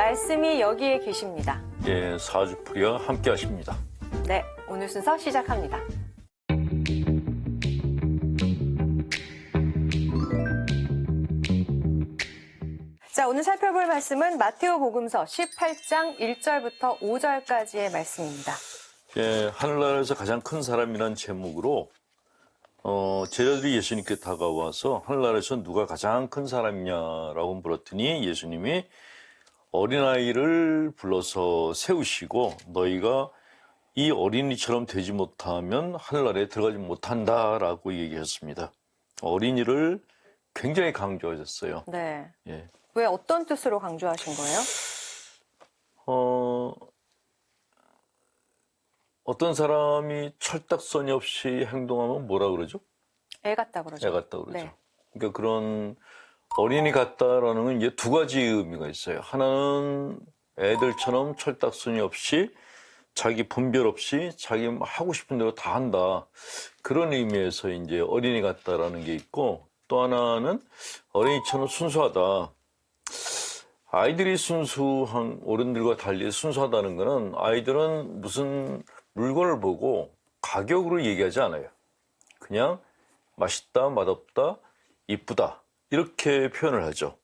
말씀이 여기에 계십니다. 예, 사주풀이와 함께 하십니다. 네, 오늘 순서 시작합니다. 자, 오늘 살펴볼 말씀은 마테오 복음서 18장 1절부터 5절까지의 말씀입니다. 예, 하늘나라에서 가장 큰 사람이라는 제목으로 제자들이 예수님께 다가와서 하늘나라에서 누가 가장 큰 사람이냐라고 물었더니 예수님이 어린아이를 불러서 세우시고 너희가 이 어린이처럼 되지 못하면 하늘나라에 들어가지 못한다라고 얘기했습니다. 어린이를 굉장히 강조하셨어요. 네. 예. 왜 어떤 뜻으로 강조하신 거예요? 어떤 사람이 철딱서니 없이 행동하면 뭐라 그러죠? 애 같다 그러죠. 애 같다 그러죠. 네. 그러니까 그런 어린이 같다라는 건 이제 두 가지 의미가 있어요. 하나는 애들처럼 철딱서니 없이 자기 분별 없이 자기 하고 싶은 대로 다 한다. 그런 의미에서 이제 어린이 같다라는 게 있고 또 하나는 어린이처럼 순수하다. 아이들이 순수한 어른들과 달리 순수하다는 거는 아이들은 무슨 물건을 보고 가격으로 얘기하지 않아요. 그냥 맛있다, 맛없다, 이쁘다 이렇게 표현을 하죠.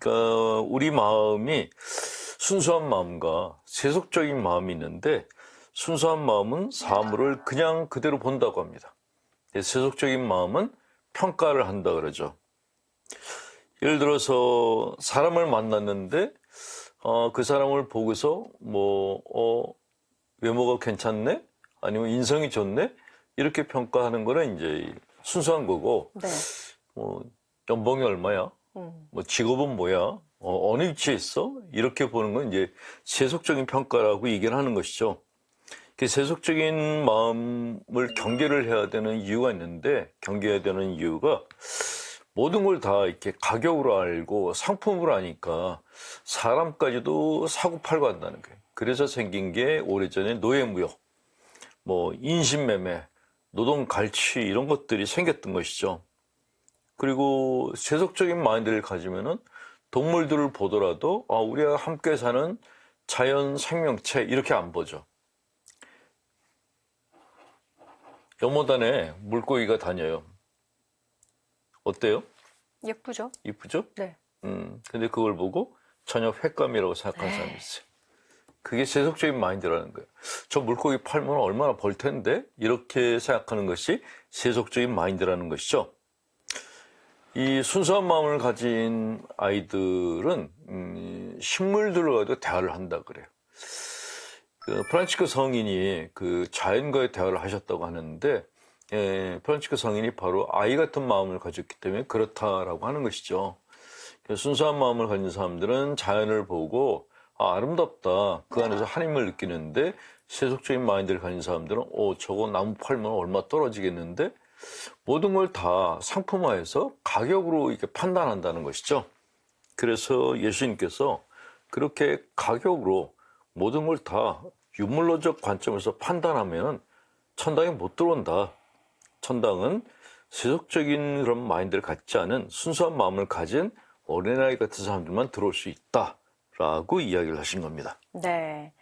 그러니까 우리 마음이 순수한 마음과 세속적인 마음이 있는데 순수한 마음은 사물을 그냥 그대로 본다고 합니다. 세속적인 마음은 평가를 한다 그러죠. 예를 들어서 사람을 만났는데 그 사람을 보고서 외모가 괜찮네? 아니면 인성이 좋네? 이렇게 평가하는 거는 이제 순수한 거고 네. 연봉이 얼마야? 직업은 뭐야? 어느 위치에 있어? 이렇게 보는 건 이제 세속적인 평가라고 얘기를 하는 것이죠. 세속적인 마음을 경계를 해야 되는 이유가 있는데 경계해야 되는 이유가 모든 걸 다 이렇게 가격으로 알고 상품으로 아니까 사람까지도 사고팔고 한다는 거예요. 그래서 생긴 게 오래전에 노예무역, 인신매매, 노동갈취 이런 것들이 생겼던 것이죠. 그리고 세속적인 마인드를 가지면은 동물들을 보더라도 우리가 함께 사는 자연 생명체 이렇게 안 보죠. 연못안에 물고기가 다녀요. 어때요? 예쁘죠? 이쁘죠? 네. 근데 그걸 보고 전혀 횟감이라고 생각하는 사람이 있어요. 그게 세속적인 마인드라는 거예요. 저 물고기 팔면 얼마나 벌 텐데? 이렇게 생각하는 것이 세속적인 마인드라는 것이죠. 이 순수한 마음을 가진 아이들은 식물들과도 대화를 한다 그래요. 프란치스코 성인이 그 자연과의 대화를 하셨다고 하는데 프란치스코 성인이 바로 아이 같은 마음을 가졌기 때문에 그렇다라고 하는 것이죠. 순수한 마음을 가진 사람들은 자연을 보고 아름답다. 그 안에서 한임을 느끼는데 세속적인 마인드를 가진 사람들은 저거 나무 팔면 얼마 떨어지겠는데 모든 걸 다 상품화해서 가격으로 이렇게 판단한다는 것이죠. 그래서 예수님께서 그렇게 가격으로 모든 걸 다 유물론적 관점에서 판단하면 천당에 못 들어온다. 천당은 세속적인 그런 마인드를 갖지 않은 순수한 마음을 가진 어린아이 같은 사람들만 들어올 수 있다라고 이야기를 하신 겁니다. 네.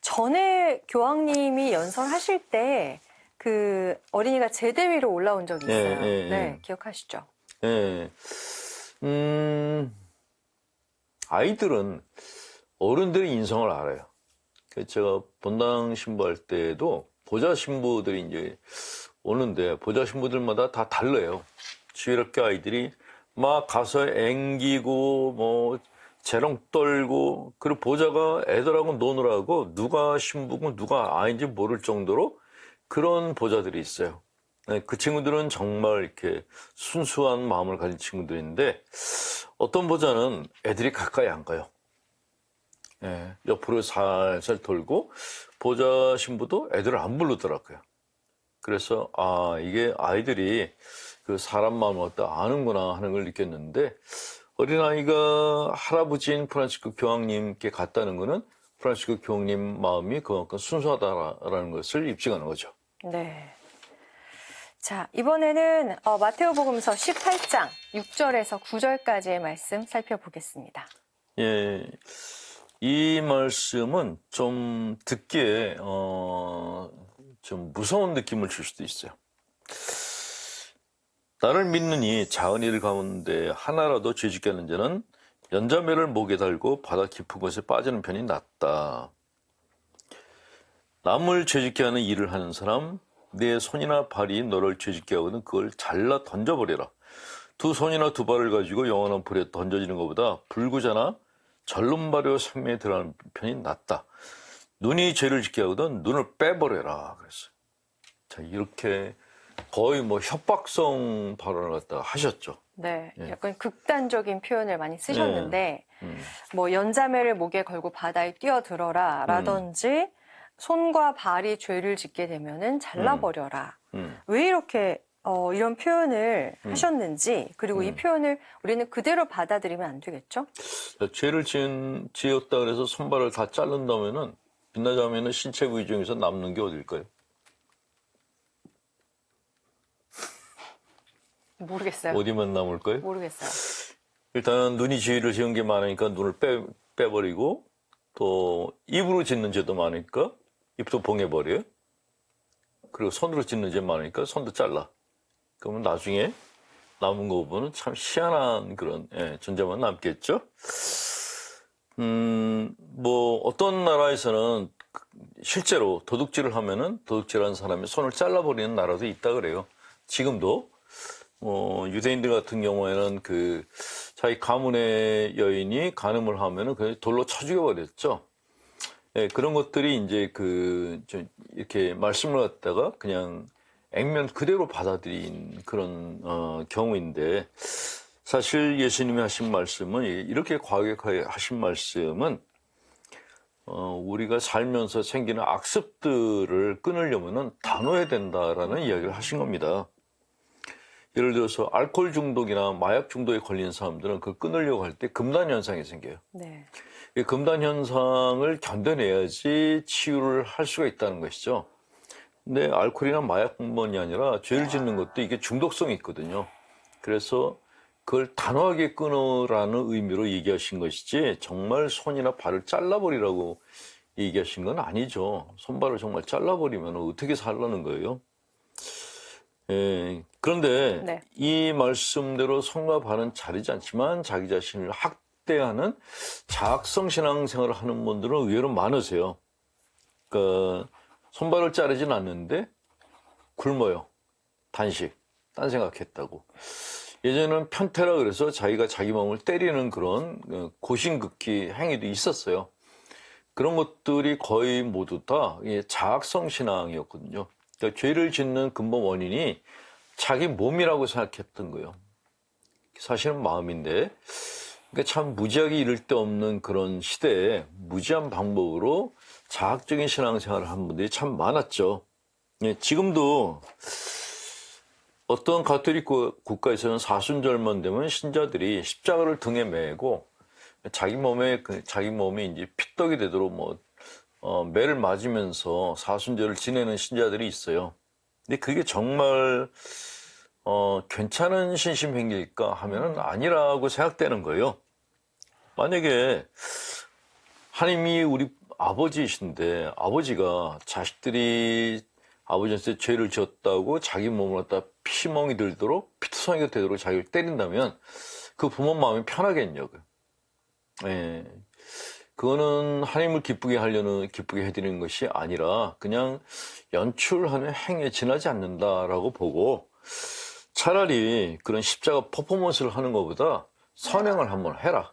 전에 교황님이 연설하실 때 그 어린이가 제대 위로 올라온 적이 있어요. 네, 기억하시죠? 네. 아이들은 어른들의 인성을 알아요. 제가 본당 신부할 때도 보좌 신부들이 이제 오는데 보좌 신부들마다 다 달라요. 지혜롭게 아이들이 막 가서 앵기고 재롱 떨고 그리고 보좌가 애들하고 노느라고 누가 신부고 누가 아이인지 모를 정도로 그런 보좌들이 있어요. 그 친구들은 정말 이렇게 순수한 마음을 가진 친구들인데 어떤 보좌는 애들이 가까이 안 가요. 옆으로 살살 돌고 보좌 신부도 애들을 안 부르더라고요. 그래서 이게 아이들이 그 사람 마음을 어떠 아는구나 하는 걸 느꼈는데 어린아이가 할아버지인 프란치스코 교황님께 갔다는 거는 프란치스코 교황님 마음이 그만큼 순수하다라는 것을 입증하는 거죠. 네. 자, 이번에는 마테오 복음서 18장 6절에서 9절까지의 말씀 살펴보겠습니다. 예, 이 말씀은 좀 듣기에 좀 무서운 느낌을 줄 수도 있어요. 나를 믿느니 작은 일 가운데 하나라도 죄짓게 하는 자는 연자매를 목에 달고 바다 깊은 곳에 빠지는 편이 낫다. 남을 죄짓게 하는 일을 하는 사람, 내 손이나 발이 너를 죄짓게 하거든 그걸 잘라 던져버려라. 두 손이나 두 발을 가지고 영원한 불에 던져지는 것보다 불구자나 절름발로 생명에 들어가는 편이 낫다. 눈이 죄를 짓게 하거든 눈을 빼버려라. 그랬어요. 자, 이렇게 거의 뭐 협박성 발언을 갖다가 하셨죠. 네, 예. 약간 극단적인 표현을 많이 쓰셨는데 뭐 연자매를 목에 걸고 바다에 뛰어들어라 라든지 손과 발이 죄를 짓게 되면은 잘라버려라. 왜 이렇게 이런 표현을 하셨는지, 그리고 이 표현을 우리는 그대로 받아들이면 안 되겠죠? 죄를 지었다 그래서 손발을 다 자른다면은 빛나자면은 신체 부위 중에서 남는 게 어딜까요? 모르겠어요. 어디만 남을까요? 모르겠어요. 일단 눈이 죄를 지은 게 많으니까 눈을 빼버리고, 또 입으로 짓는 죄도 많으니까 입도 봉해버려요. 그리고 손으로 짓는 죄 많으니까 손도 잘라. 그러면 나중에 남은 거 보면 참 희한한 그런 존재만 남겠죠. 뭐 어떤 나라에서는 실제로 도둑질을 하면은 도둑질하는 사람이 손을 잘라버리는 나라도 있다 그래요. 지금도 유대인들 같은 경우에는 그 자기 가문의 여인이 간음을 하면은 그냥 돌로 쳐 죽여버렸죠. 예, 그런 것들이 이제 이렇게 말씀을 갖다가 그냥 액면 그대로 받아들인 그런 경우인데, 사실 예수님이 하신 말씀은 이렇게 과격하게 하신 말씀은 우리가 살면서 생기는 악습들을 끊으려면은 단호해야 된다라는 이야기를 하신 겁니다. 예를 들어서 알코올 중독이나 마약 중독에 걸린 사람들은 그걸 끊으려고 할 때 금단 현상이 생겨요. 네. 이 금단 현상을 견뎌내야지 치유를 할 수가 있다는 것이죠. 근데 알코올이나 마약뿐만이 아니라 죄를 짓는 것도 이게 중독성이 있거든요. 그래서 그걸 단호하게 끊으라는 의미로 얘기하신 것이지 정말 손이나 발을 잘라버리라고 얘기하신 건 아니죠. 손발을 정말 잘라버리면 어떻게 살라는 거예요? 예, 그런데 네. 이 말씀대로 손과 발은 자르지 않지만 자기 자신을 학대하는 자학성 신앙생활을 하는 분들은 의외로 많으세요. 그러니까 손발을 자르진 않는데 굶어요. 단식, 딴 생각했다고. 예전에는 편태라 그래서 자기가 자기 몸을 때리는 그런 고심극기 행위도 있었어요. 그런 것들이 거의 모두 다 자학성 신앙이었거든요. 그러니까 죄를 짓는 근본 원인이 자기 몸이라고 생각했던 거예요. 사실은 마음인데, 그러니까 참 무지하게 이를 데 없는 그런 시대에 무지한 방법으로 자학적인 신앙생활을 하는 분들이 참 많았죠. 예, 지금도 어떤 가톨릭 국가에서는 사순절만 되면 신자들이 십자가를 등에 메고 자기 몸이 이제 피떡이 되도록 매를 맞으면서 사순절을 지내는 신자들이 있어요. 근데 그게 정말 괜찮은 신심행위일까 하면은 아니라고 생각되는 거예요. 만약에 하나님이 우리 아버지이신데 아버지가 자식들이 아버지한테 죄를 지었다고 자기 몸을 갖다 피멍이 들도록 피투성이가 되도록 자기를 때린다면 그 부모 마음이 편하겠냐고요. 예. 그거는 하나님을 기쁘게 해드리는 것이 아니라 그냥 연출하는 행위에 지나지 않는다라고 보고, 차라리 그런 십자가 퍼포먼스를 하는 것보다 선행을 한번 해라.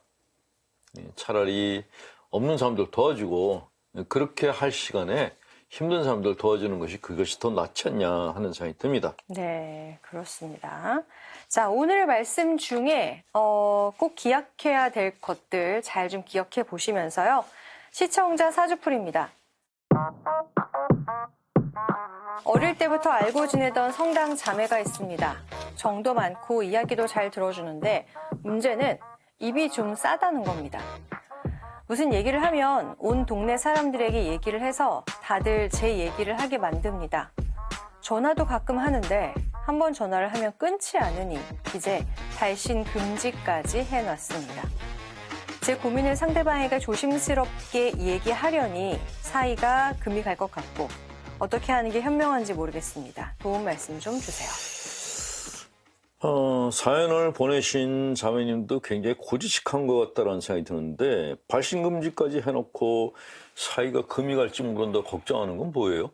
차라리 없는 사람들 도와주고 그렇게 할 시간에 힘든 사람들 도와주는 것이 그것이 더 낫지 않냐 하는 생각이 듭니다. 네, 그렇습니다. 자, 오늘 말씀 중에 꼭 기억해야 될 것들 잘 좀 기억해 보시면서요. 시청자 사주풀입니다. 어릴 때부터 알고 지내던 성당 자매가 있습니다. 정도 많고 이야기도 잘 들어주는데 문제는 입이 좀 싸다는 겁니다. 무슨 얘기를 하면 온 동네 사람들에게 얘기를 해서 다들 제 얘기를 하게 만듭니다. 전화도 가끔 하는데 한번 전화를 하면 끊지 않으니 이제 발신 금지까지 해놨습니다. 제 고민을 상대방에게 조심스럽게 얘기하려니 사이가 금이 갈 것 같고 어떻게 하는 게 현명한지 모르겠습니다. 도움 말씀 좀 주세요. 사연을 보내신 자매님도 굉장히 고지식한 것 같다는 생각이 드는데 발신금지까지 해놓고 사이가 금이 갈지 모른다 걱정하는 건 뭐예요?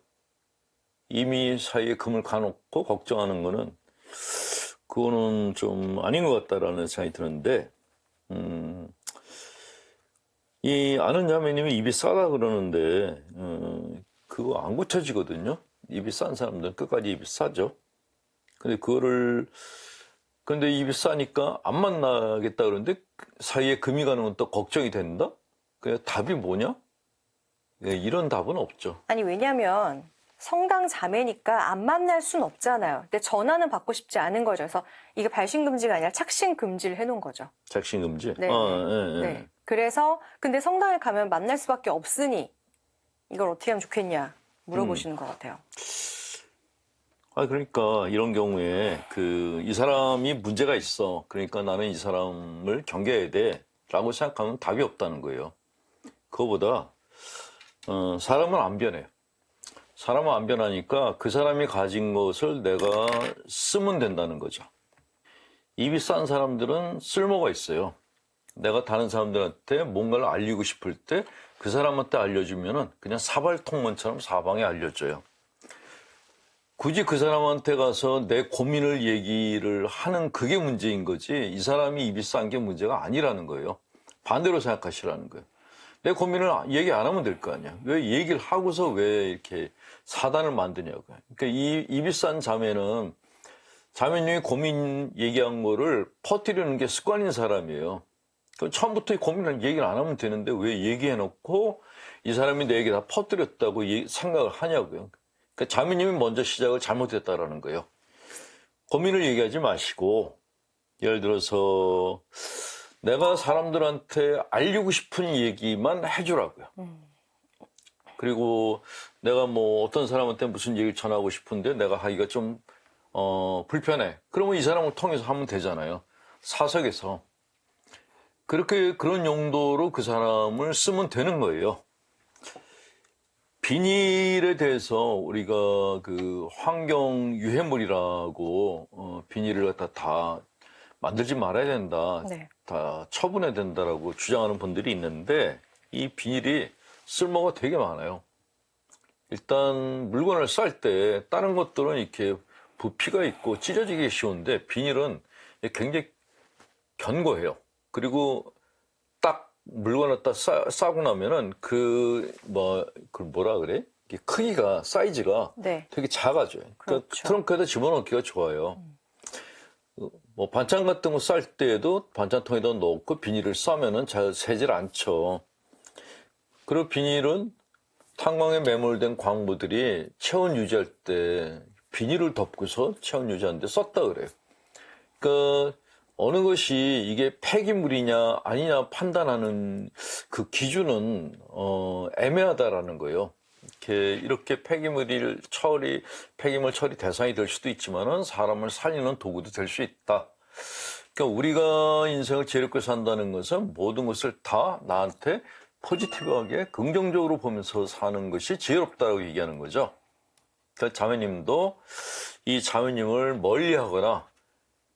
이미 사이에 금을 가놓고 걱정하는 거는 그거는 좀 아닌 것 같다라는 생각이 드는데 이 아는 자매님이 입이 싸다 그러는데 그거 안 고쳐지거든요. 입이 싼 사람들은 끝까지 입이 싸죠. 근데 입이 싸니까 안 만나겠다 그러는데 사이에 금이 가는 건 또 걱정이 된다? 그 답이 뭐냐? 이런 답은 없죠. 아니 왜냐면 성당 자매니까 안 만날 순 없잖아요. 근데 전화는 받고 싶지 않은 거죠. 그래서 이게 발신금지가 아니라 착신금지를 해놓은 거죠. 착신금지? 네. 네. 그래서 근데 성당에 가면 만날 수밖에 없으니 이걸 어떻게 하면 좋겠냐 물어보시는 것 같아요. 그러니까 이런 경우에 이 사람이 문제가 있어. 그러니까 나는 이 사람을 경계해야 돼. 라고 생각하면 답이 없다는 거예요. 그거보다 사람은 안 변해요. 사람은 안 변하니까 그 사람이 가진 것을 내가 쓰면 된다는 거죠. 입이 싼 사람들은 쓸모가 있어요. 내가 다른 사람들한테 뭔가를 알리고 싶을 때 그 사람한테 알려주면은 그냥 사발통문처럼 사방에 알려줘요. 굳이 그 사람한테 가서 내 고민을 얘기를 하는 그게 문제인 거지 이 사람이 입이 싼 게 문제가 아니라는 거예요. 반대로 생각하시라는 거예요. 내 고민을 얘기 안 하면 될 거 아니야. 왜 얘기를 하고서 왜 이렇게 사단을 만드냐고요. 그러니까 이 입이 싼 자매는 자매님이 고민 얘기한 거를 퍼뜨리는 게 습관인 사람이에요. 처음부터 이 고민을 얘기를 안 하면 되는데 왜 얘기해놓고 이 사람이 내 얘기 다 퍼뜨렸다고 생각을 하냐고요. 그러니까 자매님이 먼저 시작을 잘못했다라는 거예요. 고민을 얘기하지 마시고 예를 들어서 내가 사람들한테 알리고 싶은 얘기만 해주라고요. 그리고 내가 뭐 어떤 사람한테 무슨 얘기를 전하고 싶은데 내가 하기가 좀 불편해. 그러면 이 사람을 통해서 하면 되잖아요. 사석에서. 그런 용도로 그 사람을 쓰면 되는 거예요. 비닐에 대해서 우리가 환경 유해물이라고 비닐을 갖다 다 만들지 말아야 된다. 네. 다 처분해야 된다라고 주장하는 분들이 있는데 이 비닐이 쓸모가 되게 많아요. 일단 물건을 쌀 때 다른 것들은 이렇게 부피가 있고 찢어지기 쉬운데 비닐은 굉장히 견고해요. 그리고 딱 물건을 딱 싸고 나면은 뭐라 그래? 크기가, 사이즈가 네. 되게 작아져요. 그러니까 그렇죠. 트렁크에다 집어넣기가 좋아요. 뭐 반찬 같은 거 쌀 때에도 반찬통에다 넣고 비닐을 싸면은 잘 새질 않죠. 그리고 비닐은 탄광에 매몰된 광부들이 체온 유지할 때 비닐을 덮고서 체온 유지하는데 썼다 그래요. 그러니까 어느 것이 이게 폐기물이냐 아니냐 판단하는 그 기준은 애매하다라는 거예요. 이렇게 폐기물 처리 대상이 될 수도 있지만은 사람을 살리는 도구도 될 수 있다. 그러니까 우리가 인생을 지혜롭게 산다는 것은 모든 것을 다 나한테 포지티브하게 긍정적으로 보면서 사는 것이 지혜롭다고 얘기하는 거죠. 그러니까 자매님도 이 자매님을 멀리하거나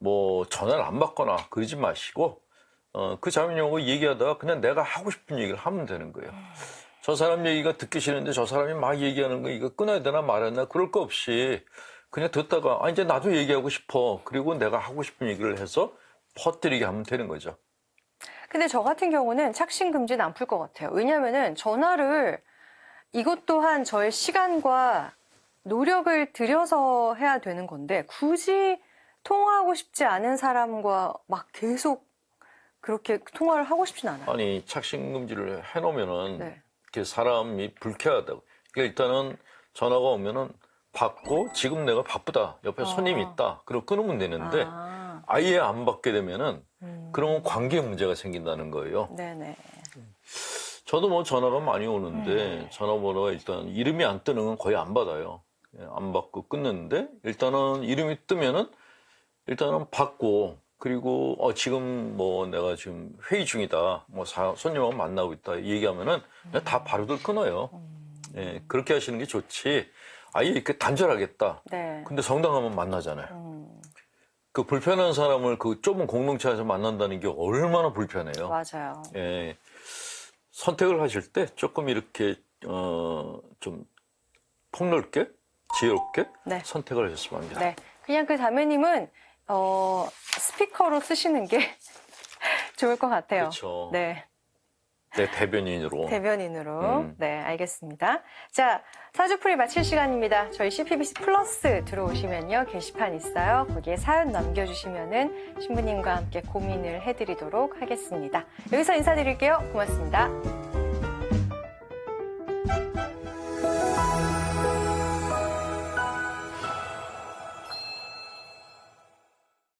뭐 전화를 안 받거나 그러지 마시고 그 자매님하고 얘기하다가 그냥 내가 하고 싶은 얘기를 하면 되는 거예요. 저 사람 얘기가 듣기 싫은데 저 사람이 막 얘기하는 거 이거 끊어야 되나 말아야 되나 그럴 거 없이 그냥 듣다가 이제 나도 얘기하고 싶어. 그리고 내가 하고 싶은 얘기를 해서 퍼뜨리게 하면 되는 거죠. 근데 저 같은 경우는 착신금지는 안 풀 것 같아요. 왜냐면은 전화를 이것 또한 저의 시간과 노력을 들여서 해야 되는 건데 굳이 통화하고 싶지 않은 사람과 막 계속 그렇게 통화를 하고 싶진 않아요. 아니 착신금지를 해놓으면은 네. 이렇게 사람이 불쾌하다고. 그러니까 일단은 전화가 오면은 받고 지금 내가 바쁘다. 옆에 손님이 있다. 그리고 끊으면 되는데 아예 안 받게 되면은 그러면 관계 문제가 생긴다는 거예요. 네네. 저도 뭐 전화가 많이 오는데 전화번호가 일단 이름이 안 뜨는 건 거의 안 받아요. 안 받고 끊는데 일단은 이름이 뜨면은 일단은 받고 그리고 지금 뭐 내가 지금 회의 중이다. 뭐 손님하고 만나고 있다. 얘기하면은 그냥 다 바로들 끊어요. 예, 그렇게 하시는 게 좋지. 아예 이렇게 단절하겠다. 네. 근데 성당 가면 만나잖아요. 그 불편한 사람을 그 좁은 공동체에서 만난다는 게 얼마나 불편해요. 맞아요. 예. 선택을 하실 때 조금 이렇게 좀 폭넓게 지혜롭게 네. 선택을 하셨으면 합니다. 네. 그냥 그 자매님은 스피커로 쓰시는 게 좋을 것 같아요. 그렇죠. 네. 네, 대변인으로. 대변인으로. 네, 알겠습니다. 자, 사주풀이 마칠 시간입니다. 저희 CPBC 플러스 들어오시면요, 게시판 있어요. 거기에 사연 남겨주시면은 신부님과 함께 고민을 해드리도록 하겠습니다. 여기서 인사드릴게요. 고맙습니다.